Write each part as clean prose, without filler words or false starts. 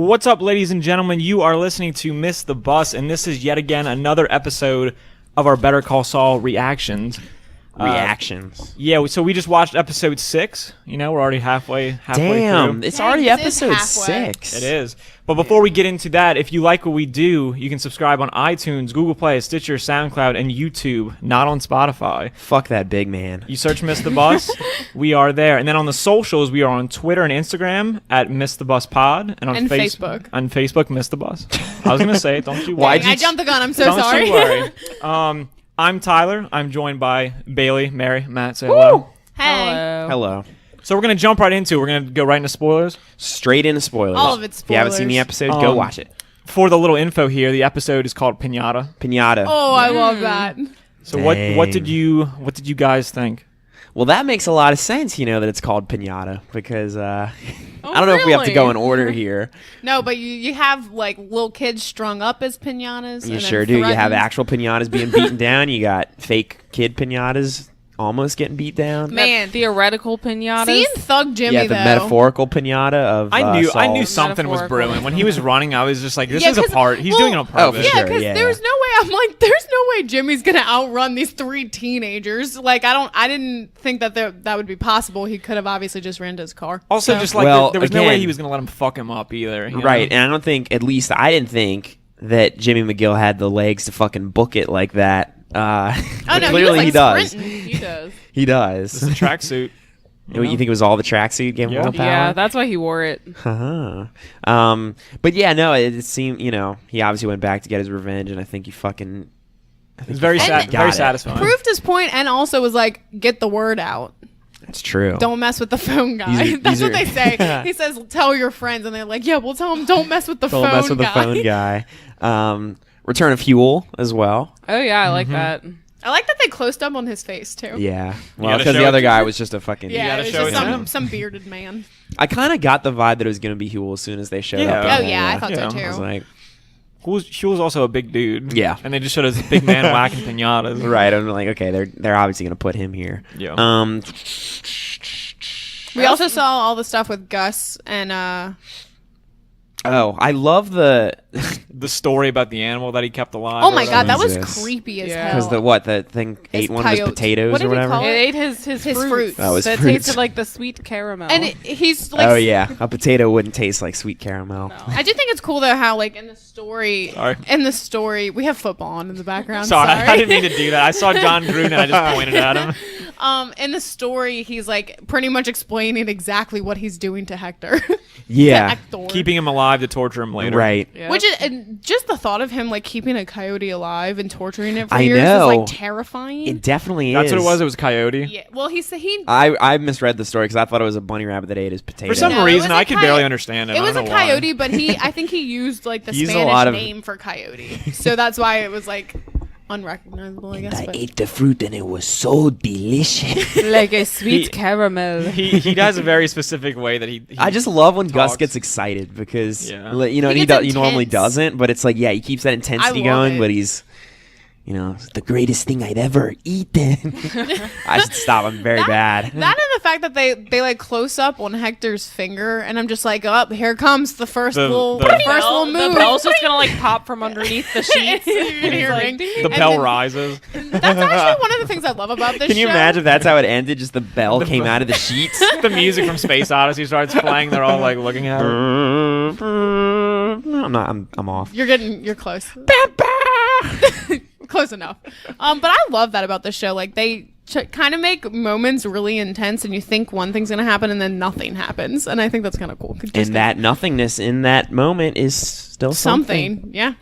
What's up, ladies and gentlemen? You are listening to Miss the Bus, and this is yet again another episode of our Better Call Saul reactions. Yeah, so we just watched episode 6. You know, we're already halfway Damn, through. it's already episode 6. It is. But before we get into that, if you like what we do, you can subscribe on iTunes, Google Play, Stitcher, SoundCloud, and YouTube, not on Spotify. Fuck that big man. You search Miss the Bus, we are there. And then on the socials, we are on Twitter and Instagram at Miss the Bus Pod. And on Facebook. On Facebook, Miss the Bus. I was going to say it, don't you worry. Why'd I jumped the gun, I'm so sorry. Don't you worry. I'm Tyler. I'm joined by Bailey, Mary, Matt. Say hello. Hey. Hello. So we're going to jump right into it. We're going to go right into spoilers. Straight into spoilers. All of it's If you haven't seen the episode, go watch it. For the little info here, the episode is called Pinata. Pinata. Oh, I love that. So what did you guys think? Well, that makes a lot of sense, you know, that it's called Pinata, because I don't know if we have to go in order here. No, but you have, like, little kids strung up as pinatas. You sure do. You have actual pinatas being beaten down. You got fake kid pinatas almost getting beat down. Man, theoretical pinatas. Seeing Thug Jimmy, the metaphorical pinata of I knew something was brewing. When he was running, I was just like, this is a part. He's doing it on Oh, for purpose. sure. because there's no way. I'm like, there's no way Jimmy's gonna outrun these 3 teenagers. Like, I didn't think that that would be possible. He could have obviously just ran to his car. Also, So- just like Well, there was no way again- he was going to let him fuck him up either. you know? Right, and I don't think, at least I didn't think, that Jimmy McGill had the legs to fucking book it like that. Oh But no, clearly he he was, does. like, sprinting. He does. He does. It's a tracksuit. You think it was all the tracksuit gave him Yeah. willpower? Yeah, that's why he wore it. Uh-huh. But yeah, no, it seemed, you know, he obviously went back to get his revenge, and I think he fucking... It's very got very it. satisfying. Proved his point and also was like, get the word out. It's true. Don't mess with the phone guy. That's what they say. He says, tell your friends. And they're like, yeah, we'll tell him, don't mess with the phone guy. Don't mess with the phone guy. Return of Fuel as well. Oh, yeah, I like that. I like that they closed up on his face, too. Yeah. Well, gotta because show the it other to guy me. was just a fucking... Yeah, it was show just it to him. some bearded man. I kind of got the vibe that it was going to be Huel as soon as they showed up. Yeah. Oh, yeah, I thought Yeah. so, too. I was like, She was also a big dude. Yeah. And they just showed us a big man whacking pinatas. right. I'm like, okay, they're obviously going to put him here. Yeah. We also saw all the stuff with Gus and Oh, I love the... The story about the animal that he kept alive. oh my god, that was Jesus. creepy as Yeah. hell. Because the thing ate one of his coyote. potatoes What did or he whatever. call It it? ate his fruits. Oh, his that fruits. tasted like the sweet caramel. And he's like, Oh yeah, a potato wouldn't taste like sweet caramel. I do think it's cool though how like in the story we have football on in the background. Sorry, I didn't mean to do that. I saw John Gruden and I just pointed at him. In the story, he's like pretty much explaining exactly what he's doing to Hector. Yeah, To Hector. Keeping him alive to torture him later. right. Yeah. Which is and just the thought of him like keeping a coyote alive and torturing it for I years know. is like terrifying. It definitely That's is. what it was. It was a coyote. Yeah. Well, he said he. I misread the story because I thought it was a bunny rabbit that ate his potato. For some No, it reason, was a I could coyote. barely understand it. It was I a don't know why. coyote, but I think he used like the He used a Spanish lot of- name for coyote, so that's why it was like unrecognizable, I guess. But ate the fruit and it was so delicious. like a sweet caramel. He has a very specific way that he I just love when Gus talks. gets excited because Yeah. you know He he gets normally intense. doesn't, but it's like he keeps that intensity I love going, it. but he's. You know, it's the greatest thing I'd ever eaten. I should stop. I'm very bad. that and the fact that they like close up on Hector's finger, and I'm just like, oh, here comes the first The- little the- first little move. The bell's just gonna like pop from underneath the sheets. You're gonna hear It's like, ring. ding, the And bell then- rises. That's actually one of the things I love about this Can you show. imagine if that's how it ended? Just the bell came out of the sheets. The music from Space Odyssey starts playing. They're all like looking at it. I'm off. You're close. Close enough. But I love that about this show. Like they kind of make moments really intense, and you think one thing's gonna happen, and then nothing happens, and I think that's kind of cool. Just And that nothingness in that moment is still something. yeah.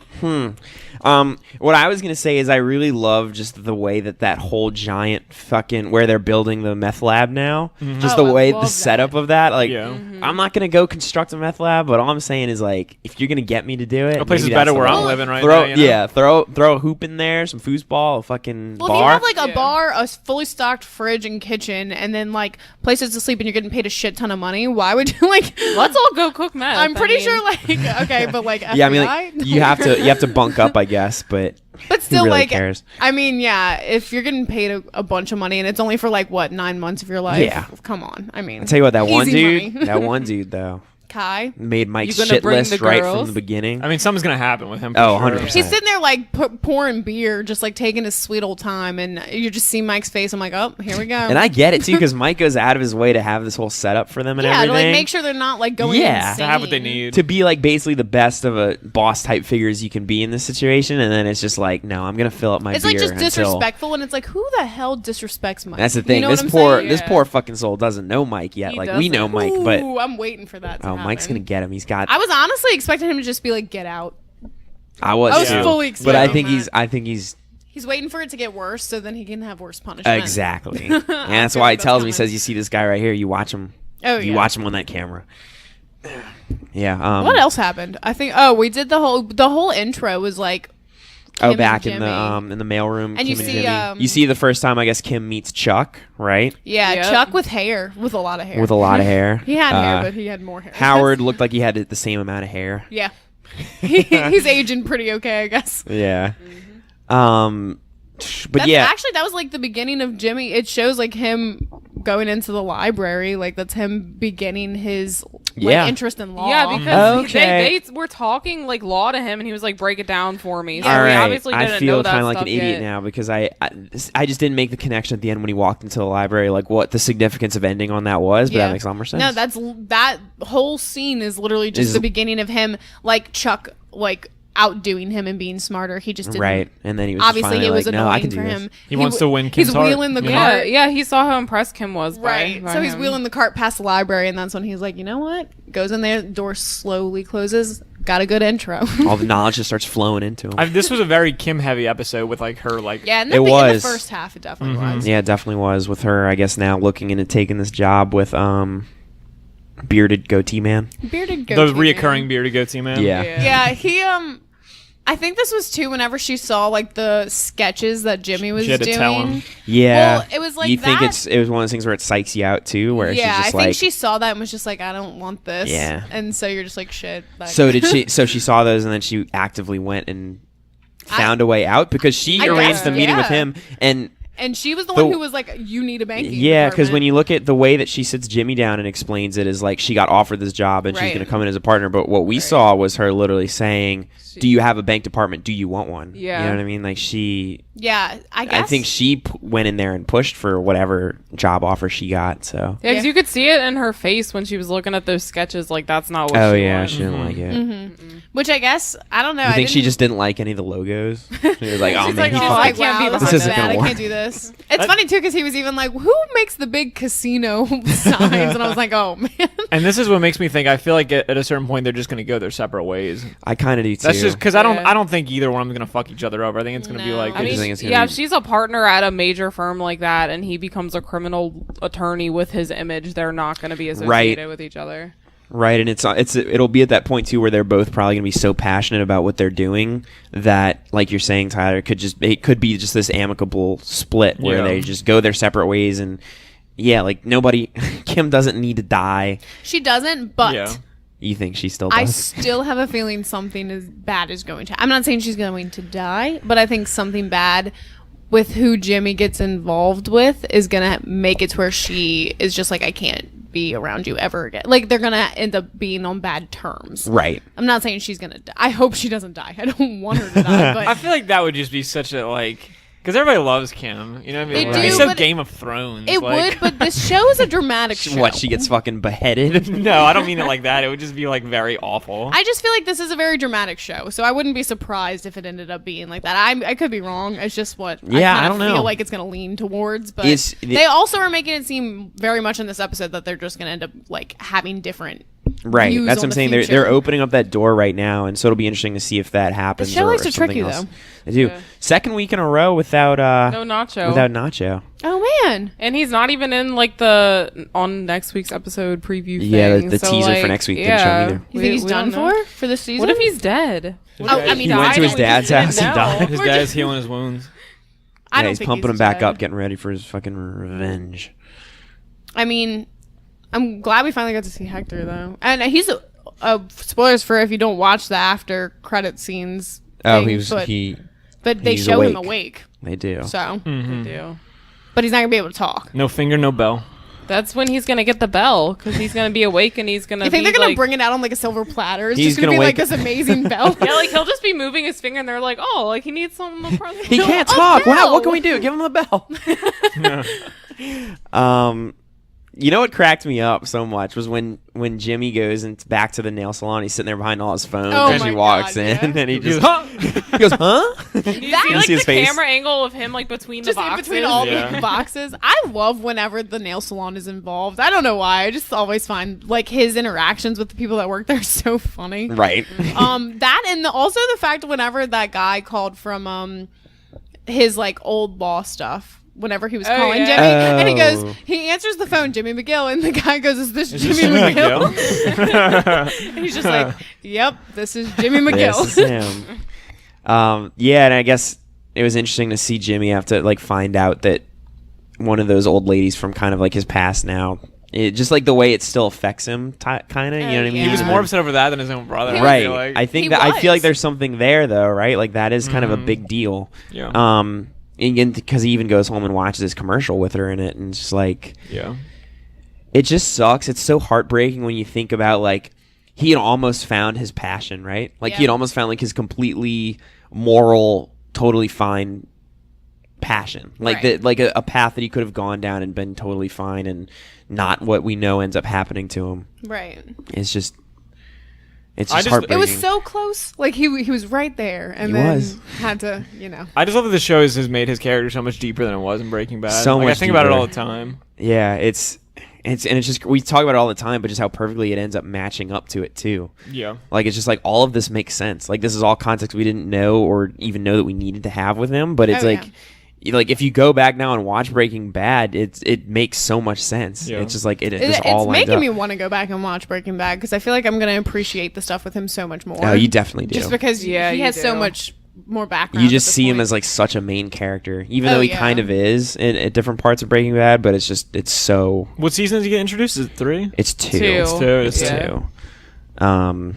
What I was gonna say is I really love just the way that whole giant fucking where they're building the meth lab now. Just Oh, the I way love the setup of that. Like, Yeah. I'm not gonna go construct a meth lab, but all I'm saying is like, if you're gonna get me to do it, The place is maybe better that's where the I'm way. living right Throw now. You know? yeah, throw a hoop in there, some foosball, a fucking Well, if bar. you have like a Yeah. bar, a fully stocked fridge and kitchen, and then like places to sleep, and you're getting paid a shit ton of money, why would you like? Let's all go cook meth. I'm pretty I mean, sure like okay, but like yeah, I mean, FBI? like, you have to bunk up, I guess, but But still, who really like, cares? I mean, yeah, if you're getting paid a bunch of money and it's only for like what 9 months of your life, Yeah. come on. I mean, I'll tell you what, that one easy dude, money. that one dude though, Kai. Made Mike's You gonna shit bring list the right from girls? the beginning. I mean, something's gonna happen with him. For Oh, sure. 100%. He's sitting there like pouring beer, just like taking his sweet old time, and you just see Mike's face. I'm like, oh, here we go. And I get it too, because Mike goes out of his way to have this whole setup for them and yeah, everything. to like make sure they're not like going Yeah. insane. To have what they need. to be like basically the best of a boss type figure as you can be in this situation, and then it's just like, no, I'm gonna fill up my It's beer like just until- disrespectful, and it's like, who the hell disrespects Mike? That's the thing. You know this what I'm poor saying? this Yeah. poor fucking soul doesn't know Mike yet. He Like we know doesn't. Mike, but Ooh, I'm waiting for that to happen. Mike's gonna get him. He's got. I was honestly expecting him to just be like, get out. I was I was too. fully But I expecting think that. I think he's He's waiting for it to get worse, so then he can have worse punishment. exactly. And that's feel why like he tells that's me. He coming. says, "You see this guy right here? You watch him. Oh, You yeah. watch him on that camera." Yeah. What else happened? I think. Oh, we did the whole intro was like. Kim Oh, and back in the Jimmy. mailroom. And you Kim see, Jimmy. You see the first time I guess Kim meets Chuck, right? Yeah, Yep. Chuck with hair, with a lot of hair. With a lot of hair. He had hair, Uh, but he had more hair. Howard looked like he had the same amount of hair. Yeah. He's aging pretty okay, I guess. Yeah. But That's, yeah, actually, that was like the beginning of Jimmy. It shows like him going into the library. Like that's him beginning his Yeah. interest in law. Yeah, because Okay. they were talking like law to him, and he was like, "Break it down for me." So all he right. obviously didn't I feel know that kind of like stuff an idiot yet. now because I just didn't make the connection at the end when he walked into the library, like what the significance of ending on that was. But that makes a lot more sense. No, that whole scene is literally just Is- the beginning of him, like Chuck, like outdoing him and being smarter. He just didn't. right. And then he was Obviously, finally it was like, annoying no, I can do for this. him. He wants to win Kim's He's heart, wheeling the you know? cart. Yeah, he saw how impressed Kim was. Right. by So he's him. wheeling the cart past the library, and that's when he's like, you know what? Goes in there, door slowly closes. Got a good intro. All the knowledge just starts flowing into him. This was a very Kim heavy episode with like her like. Yeah, and It in the was. first half, it definitely Mhm. was. Yeah, it definitely was with her. I guess now looking into taking this job with bearded goatee man. Bearded The goatee reoccurring man. bearded goatee man. Yeah. Yeah, he I think this was too. Whenever she saw like the sketches that Jimmy was She had to doing, tell him. Yeah. Well, it was like you think that- it was one of those things where it psychs you out too, where yeah, she's I just think like. she saw that and was just like, I don't want this. Yeah. and so you're just like, shit. Like, So did she? So she saw those, and then she actively went and found a way out because she I arranged guess, the meeting with yeah. him. And And she was the The- one who was like, you need a banking. yeah, because when department. you look at the way that she sits Jimmy down and explains it, is like she got offered this job and she's Right. going to come in as a partner. But what we saw was her literally saying, "Do you have a bank department? Do you want one?" Yeah. You know what I mean? Like she. yeah, I guess I think she went in there and pushed for whatever job offer she got. So. Yeah, because Yeah. you could see it in her face when she was looking at those sketches. Like that's not what. Oh she yeah, wanted. she didn't like it. which I guess I don't know. I think she didn't- just didn't like any of the logos. She was like, "Oh She's man, like, he oh, fucking- I I can't can't be be behind this this is isn't bad. gonna I work." can't do this. It's funny too because he was even like, "Who makes the big casino signs?" And I was like, "Oh man." And this is what makes me think. I feel like at a certain point they're just going to go their separate ways. I kind of do too. That's just because Yeah. I don't think either one of them going to fuck each other over. I think it's going to be No. like I I they just just- think it's gonna yeah, be- if she's a partner at a major firm like that, and he becomes a criminal attorney with his image, they're not going to be associated with each other. Right, and it'll be at that point too where they're both probably going to be so passionate about what they're doing that, like you're saying, Tyler, it could be just this amicable split where Yeah. they just go their separate ways, and yeah, like nobody, Kim doesn't need to die. She doesn't, but Yeah. You think she still I does? still have a feeling something is bad is going to. I'm not saying she's going to die, but I think something bad with who Jimmy gets involved with is gonna make it to where she is just like, I can't be around you ever again. Like they're gonna end up being on bad terms. Right. I'm not saying she's gonna die. I hope she doesn't die. I don't want her to die, but I feel like that would just be such a like because everybody loves Kim. You know what I mean? They It's do, so but Game of Thrones. it like, would. But this show is a dramatic show. What, she gets fucking beheaded? No, I don't mean it like that. It would just be like very awful. I just feel like this is a very dramatic show, so I wouldn't be surprised if it ended up being like that. I could be wrong. It's just what Yeah, I I don't know. feel like it's going to lean towards. But It's- they also are making it seem very much in this episode that they're just going to end up like having different. Right, views that's what on I'm the saying. future. They're opening up that door right now, and so it'll be interesting to see if that happens. The show or likes to trick something you, else. though. They do. Yeah. Second week in a row without No Nacho. without Nacho. Oh man, And he's not even in like the on next week's episode preview thing. Yeah, the so, teaser for like, next week didn't show yeah, either. you we- think he's we done don't know. for this season? What if he's dead? Oh, I mean, He went to his dad's house and died. His We're dad's just- healing his wounds. I Yeah, don't he's think pumping him back dead. up, getting ready for his fucking revenge. I mean, I'm glad we finally got to see Hector though, and he's spoilers for if you don't watch the after credit scenes. Oh, thing, he was but, he. But they he's show him awake. awake, They do. so. They do. But he's not gonna be able to talk. No finger, no bell. That's when he's gonna get the bell because he's gonna be awake and he's gonna. You think be they're gonna like, bring it out on like a silver platter? It's He's just gonna gonna be like wake this amazing bell. Yeah, like he'll just be moving his finger and they're like, oh, like he needs something to press. He can't talk. Wow, what can we do? Give him the bell. You know what cracked me up so much was when Jimmy goes back to the nail salon. He's sitting there behind all his phones, Oh and my she walks God, in, yeah. and he just he goes, huh? You see You like see the his face? camera angle of him like between Just the in boxes. between all Yeah. the boxes. I love whenever the nail salon is involved. I don't know why. I just always find like his interactions with the people that work there so funny. Right. That and also the fact whenever that guy called from his like old law stuff. Whenever he was Oh, calling yeah. Jimmy, and he Oh. goes, he answers the phone, Jimmy McGill, and the guy goes, "Is this Is Jimmy this McGill?" And he's just like, "Yep, this is Jimmy McGill." This is him. Yeah, and I guess it was interesting to see Jimmy have to like find out that one of those old ladies from kind of like his past now. It, just like the way it still affects him, kind of. You know what I mean? yeah. He was Yeah. more upset over that than his own brother. I Right. feel like. I think He that I feel like was. there's something there though, right? Like that is kind of a big deal. Yeah. And because he even goes home and watches his commercial with her in it, and it's just like Yeah. it just sucks. It's so heartbreaking when you think about like he had almost found his passion, right? Like he Yeah. had almost found like his completely moral, totally fine passion, like Right. that, like a path that he could have gone down and been totally fine, and not what we know ends up happening to him. Right. It's just I just- heartbreaking. It was so close. Like he was right there, and He then was. had to, you know. I just love that the show has made his character so much deeper than it was in Breaking Bad. So Like, I much think about it deeper. all the time. Yeah, it's just we talk about it all the time, but just how perfectly it ends up matching up to it too. Yeah. Like it's just like all of this makes sense. Like this is all context we didn't know or even know that we needed to have with him, but it's Oh, like like if you go back now and watch Breaking Bad, it makes so much sense. Yeah. It's just like it It's just all lines making up. me want to go back and watch Breaking Bad because I feel like I'm going to appreciate the stuff with him so much more. Oh, you definitely do. Just because Yeah, he you has so do. much more background. You at just this see him point. as like such a main character, even Oh, though he yeah. kind of is at different parts of Breaking Bad. But it's so What season did he get introduced? Is it 3? it's two. Two. It's 2. It's Yeah. two.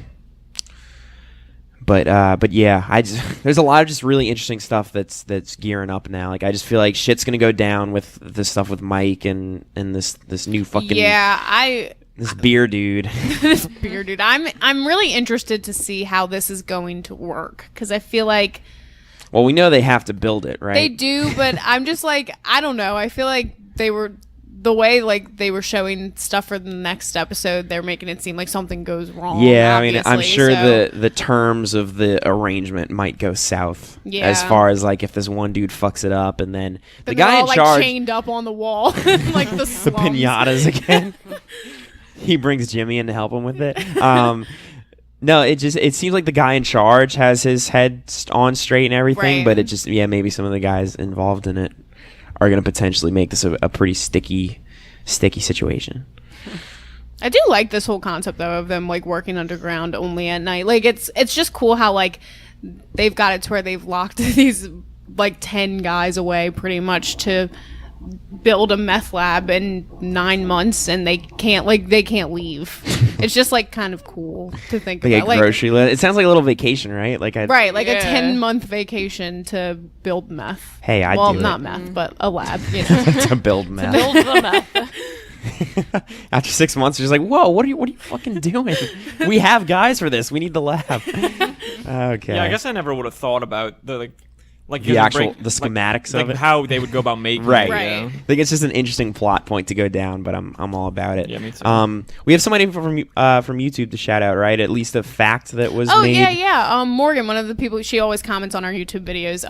But yeah, there's a lot of just really interesting stuff that's gearing up now. Like I just feel like shit's gonna go down with this stuff with Mike and this new fucking this beer dude. this beer dude. I'm really interested to see how this is going to work because I feel like Well, we know they have to build it, right? they do, but I'm just like I don't know. I feel like they were the way like they were showing stuff for the next episode. They're making it seem like something goes wrong. Yeah, I mean, I'm obviously, sure so- the terms of the arrangement might go south. Yeah. As far as like if this one dude fucks it up, and then the But guy they're in all, like, charge, chained up on the wall, like the the slums. pinatas again. He brings Jimmy in to help him with it. No, it seems like the guy in charge has his head on straight and everything, Right. but it just maybe some of the guys involved in it are going to potentially make this a pretty sticky situation. I do like this whole concept though of them like working underground only at night. Like it's just cool how like they've got it to where they've locked these like 10 guys away pretty much to build a meth lab in 9 months and they can't leave. It's just like kind of cool to think Like a about. Like, grocery list. It sounds like a little vacation, right? Like right, like a Yeah. 10-month vacation to build meth. Hey, I'd well, do not it. meth, but a lab, you know. to build meth. Build the meth. After 6 months, you're just like, whoa, what are you fucking doing? We have guys for this. We need the lab. Okay. Yeah, I guess I never would have thought about the The actual- the schematics of it. how they would go about making Right. it. Right. Yeah. I think it's just an interesting plot point to go down, but I'm all about it. Yeah, me too. We have somebody from YouTube to shout out, right? At least a fact that was Oh made. yeah. Morgan, one of the people, she always comments on our YouTube videos.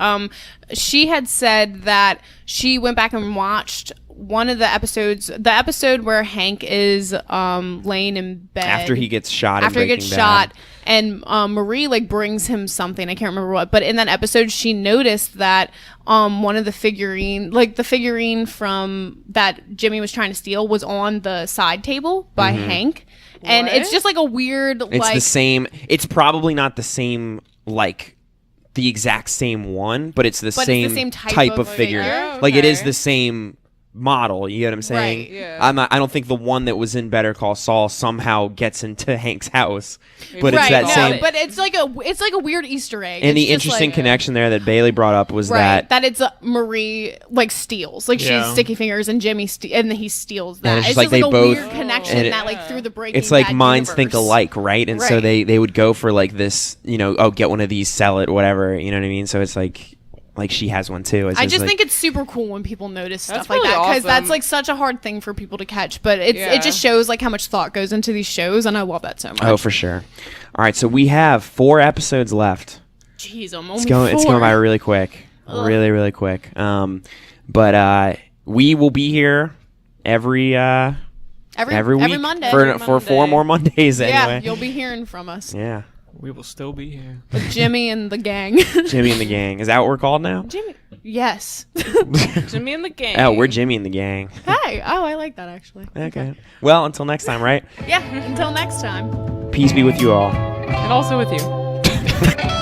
She had said that she went back and watched one of the episodes, the episode where Hank is laying in bed After he gets shot. in after he gets Breaking Bad. shot, and Marie like brings him something. I can't remember what, but in that episode, she noticed that one of the figurine from that Jimmy was trying to steal was on the side table by Hank, and What? it's just like a weird It's like the same. It's probably not the same, like the exact same one, but it's the But it's same the same type of figure. figure? Like it is Okay. the same model. You get what I'm saying? Right. Yeah. I don't think the one that was in Better Call Saul somehow gets into Hank's house, but Right, it's that no, same. But it's like a weird Easter egg. And It's the just interesting like connection there that Bailey brought up was right, that it's Marie like steals, like Yeah. she's sticky fingers, and Jimmy and he steals that. And it's It's just like just they a both- weird connection and it- that like through the Breaking it's like Bad minds universe. think alike, right? And so Right. they would go for like this, get one of these, sell it, whatever. You know what I mean? So it's like she has one too. It's I just like, think it's super cool when people notice stuff That's like really that because awesome. that's like such a hard thing for people to catch. But it just shows like how much thought goes into these shows, and I love that so much. oh, for sure. All right, so we have 4 episodes left. Jeez, I'm only It's going by really quick, really, really quick. But we will be here every week every Monday. for 4 more Mondays yeah, anyway. you'll be hearing from us. Yeah, We will still be here. With Jimmy and the gang. Jimmy and the gang. Is that what we're called now? Jimmy. Yes. Jimmy and the gang. Oh, we're Jimmy and the gang. Hey. Oh, I like that actually. Okay. Well, until next time, right? Yeah. Until next time. Peace be with you all. And also with you.